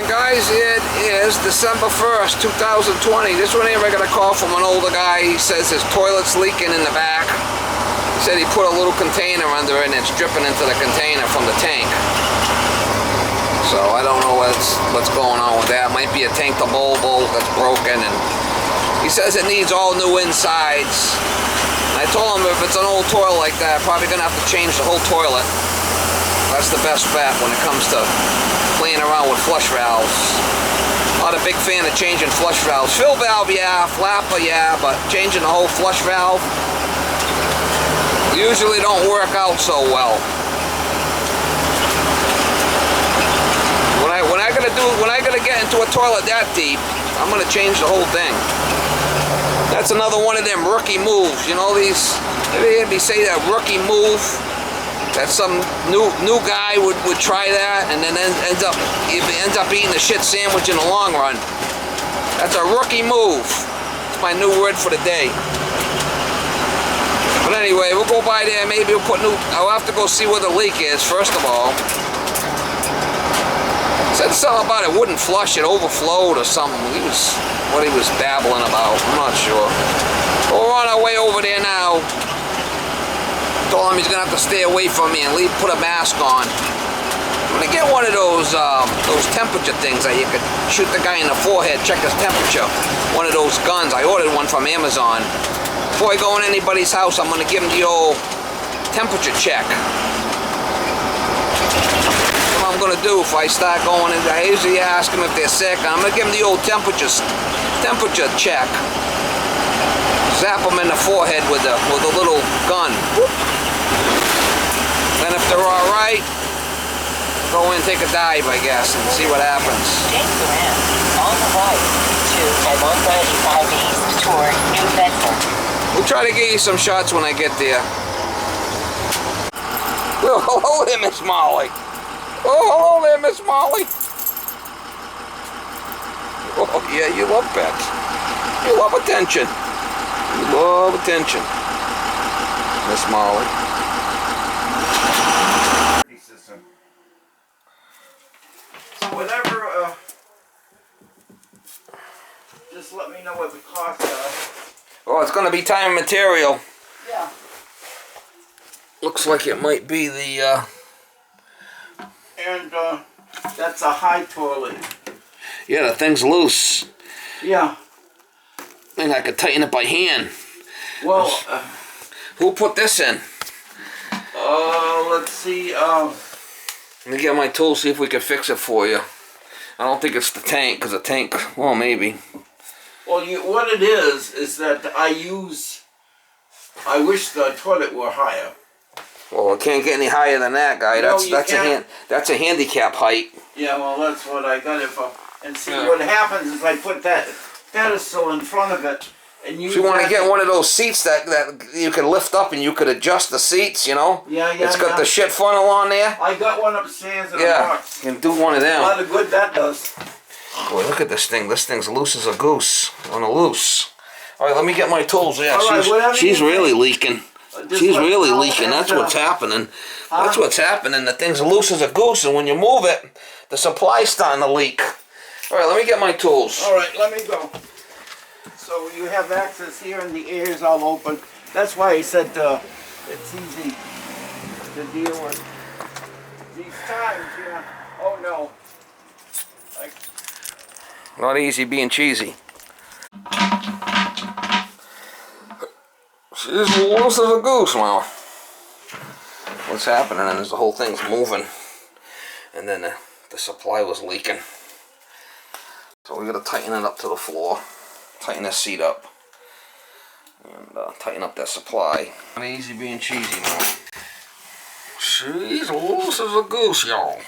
Guys, it is December 1st, 2020. This one here I got a call from an older guy. He says his toilet's leaking in the back. He said he put a little container under it and it's dripping into the container from the tank. So I don't know what's going on with that. Might be a tank to bowl that's broken, and he says it needs all new insides. I told him if it's an old toilet like that, probably gonna have to change the whole toilet. That's the best bet when it comes to playing around with flush valves. Not a big fan of changing flush valves. Fill valve, yeah. Flapper, yeah. But changing the whole flush valve usually don't work out so well. When I gotta get into a toilet that deep, I'm gonna change the whole thing. That's another one of them rookie moves. You know these? They say that rookie move. That some new guy would try that and then ends up eating a shit sandwich in the long run. That's a rookie move. It's my new word for the day. But anyway, we'll go by there. Maybe we'll put I'll have to go see where the leak is first of all. Said something about it wouldn't flush, it overflowed or something. What he was babbling about. I'm not sure. But we're on our way over there now. Told him he's gonna have to stay away from me and put a mask on. I'm gonna get one of those temperature things that you could shoot the guy in the forehead, check his temperature. One of those guns. I ordered one from Amazon. Before I go in anybody's house, I'm gonna give him the old temperature check. That's what I'm gonna do if I start going in. I usually ask them if they're sick. I'm gonna give them the old temperature check. Zap them in the forehead with a little gun. Then if they're all right, go in and take a dive, I guess, and see what happens. Take the ramp on the right to M195 East toward New Bedford. We'll try to get you some shots when I get there. Well, hello there, Miss Molly. Oh, hello there, Miss Molly. Oh, yeah, you love pets. You love attention. You love attention, Miss Molly. So whatever, just let me know what the cost is. Oh, it's going to be time and material. Yeah. Looks like it might be the, And, that's a high toilet. yeah, the thing's loose. Yeah. I think I could tighten it by hand. Well, Who put this in? let's see, Let me get my tools, see if we can fix it for you. I don't think it's the tank, because the tank, well, maybe. well, what it is that I wish the toilet were higher. Well, it can't get any higher than that, guy. No, That's a handicap height. Yeah, well, that's what I got it for. And see, what happens is I put that pedestal in front of it. And So you want to get one of those seats that you can lift up and you could adjust the seats, you know? Yeah. It's got the shit funnel on there. I got one upstairs in a Yeah, box. you can do one of A them. lot of good that does. Boy, look at this thing. This thing's loose as a goose on a loose. All right, let me get my tools. Yeah, All right, she's really leaking. She's really leaking. That's what's happening. Huh? That's what's happening. The thing's loose as a goose, and when you move it, the supply's starting to leak. All right, let me get my tools. All right, let me go. So you have access here and the air is all open. That's why I said it's easy to deal with these times, yeah. Oh no. Not easy being cheesy. She's loose as a goose, well. What's happening is the whole thing's moving. And then the supply was leaking. So we gotta tighten it up to the floor. Tighten this seat up. And tighten up that supply. Not easy being cheesy, man. She's loose as a goose, y'all.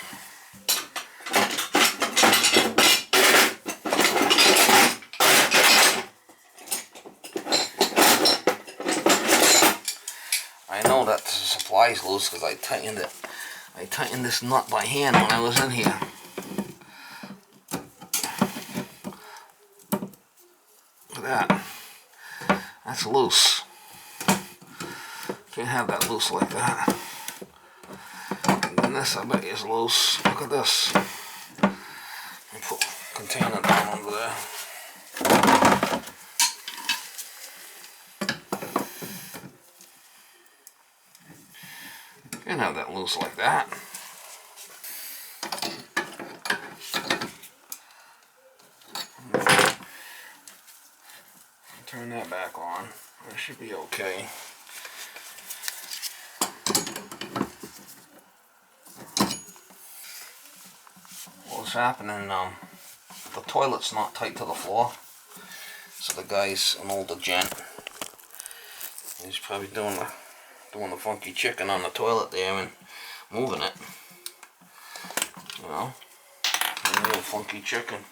I know that the supply's loose because I tightened it. I tightened this nut by hand when I was in here. Look at that. That's loose. Can't have that loose like that. And then this I bet is loose. Look at this. container down under there. Can't have that loose like that. Turn that back on. That should be okay. What's happening? The toilet's not tight to the floor, so the guy's an older gent. He's probably doing the funky chicken on the toilet there and moving it. You know, a little funky chicken.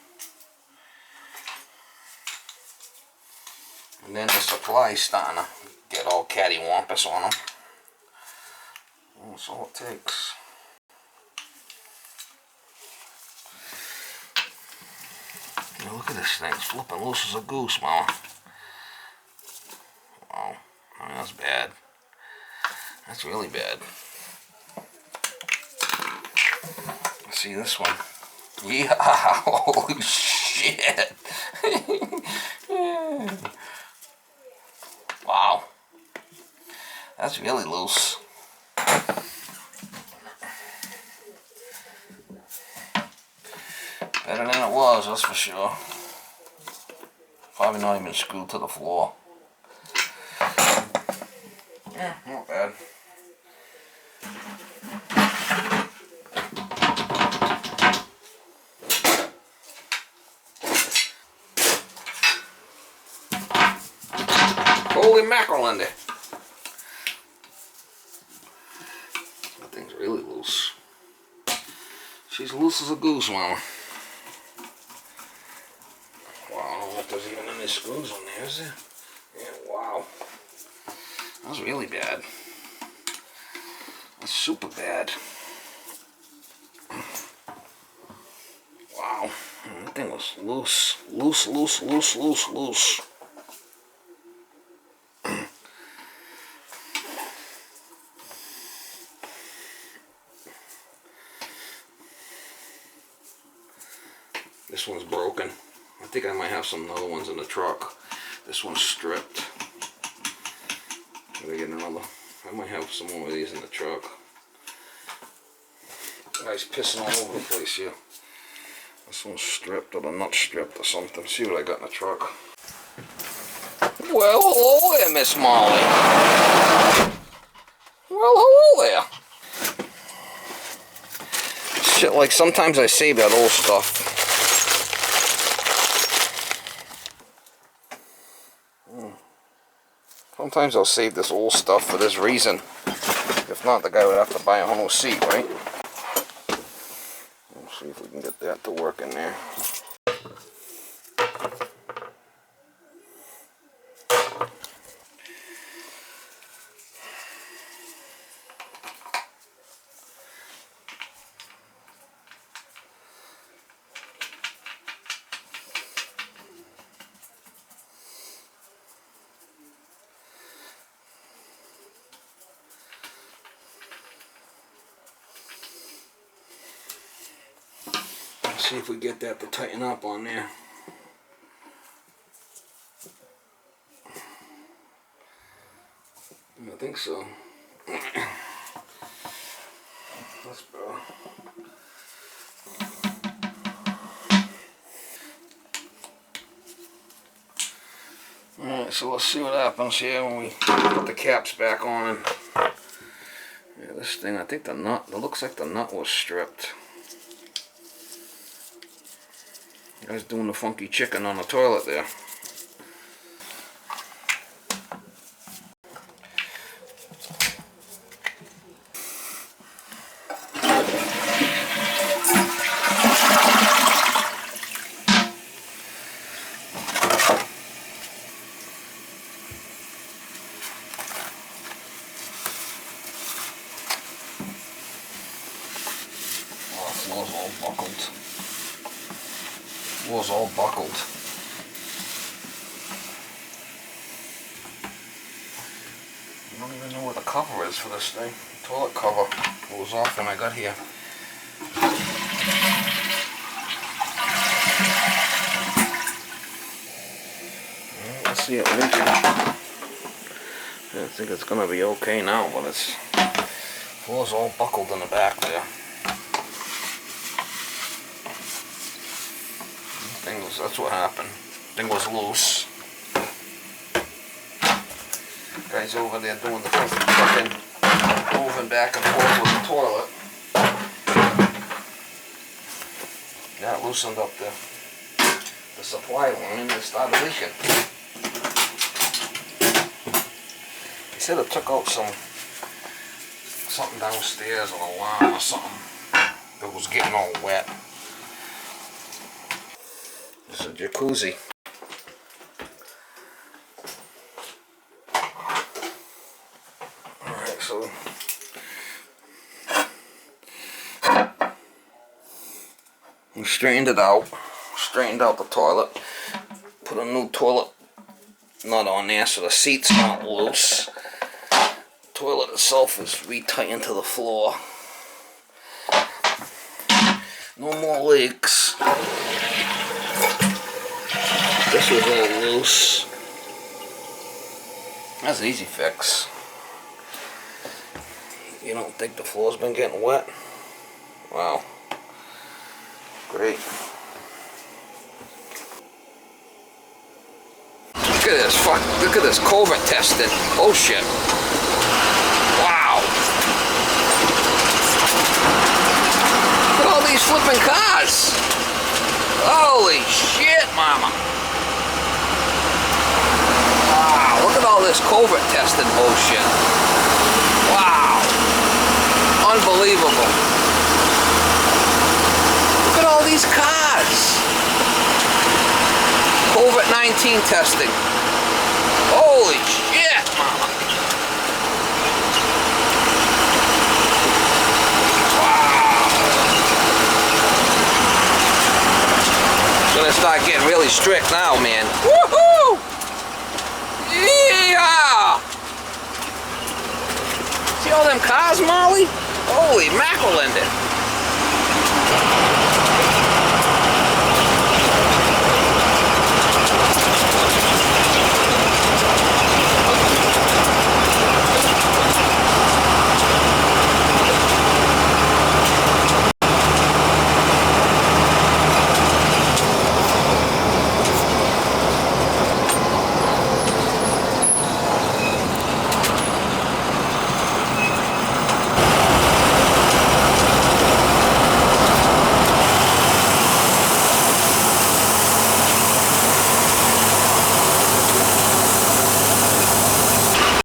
And then the supply's starting to get all cattywampus on them. That's all it takes. Now look at this thing, it's flipping loose as a goose, Mama. Wow, I mean, that's bad. That's really bad. Let's see this one. Yeah, holy shit. Wow. That's really loose. Better than it was, that's for sure. Probably not even screwed to the floor. Yeah, not bad. Holy mackerel in there. That thing's really loose. She's loose as a goose, Mama. Wow, I don't know if there's even any screws on there, is there? Yeah, wow. That's really bad. That's super bad. Wow. That thing was loose. Loose, loose, loose, loose, loose. This one's broken. I think I might have some other ones in the truck. This one's stripped. Gotta get another. I might have some more of these in the truck. Guy's pissing all over the place here. This one's stripped, or the nut stripped or something. See what I got in the truck. Well, hello there, Miss Molly. Well, hello there. Shit, like sometimes I save that old stuff. Sometimes I'll save this old stuff for this reason. If not, the guy would have to buy a whole seat, right? Let's see if we can get that to work in there. See if we get that to tighten up on there. I think so. That's better. Alright, so let's see what happens here when we put the caps back on. Yeah, this thing, I think the nut, it looks like the nut was stripped. Guy's doing the funky chicken on the toilet there. Oh, the floor's all buckled. Was all buckled. I don't even know where the cover is for this thing. The toilet cover was off when I got here. see it leaking. I think it's gonna be okay now, but it's floor's all buckled in the back there. That's what happened. Thing was loose. Guy's over there doing the fucking moving back and forth with the toilet. That loosened up the supply line and it started leaking. He said it took out something downstairs, an alarm or something that was getting all wet. This is a jacuzzi. Alright, so we straightened it out. Straightened out the toilet. Put a new toilet nut on there so the seat's not loose. The toilet itself is retightened to the floor. No more leaks. This was all loose. That's an easy fix. You don't think the floor's been getting wet? Wow. Great. Look at this, look at this COVID testing. Oh shit. Wow. Look at all these flipping cars. Holy shit, mama. Wow, look at all this COVID testing bullshit. Wow. Unbelievable. Look at all these cars. COVID-19 testing. Holy shit, mama. Wow. It's gonna start getting really strict now, man. Woohoo! Yeah! See all them cars, Molly? Holy mackerel in it.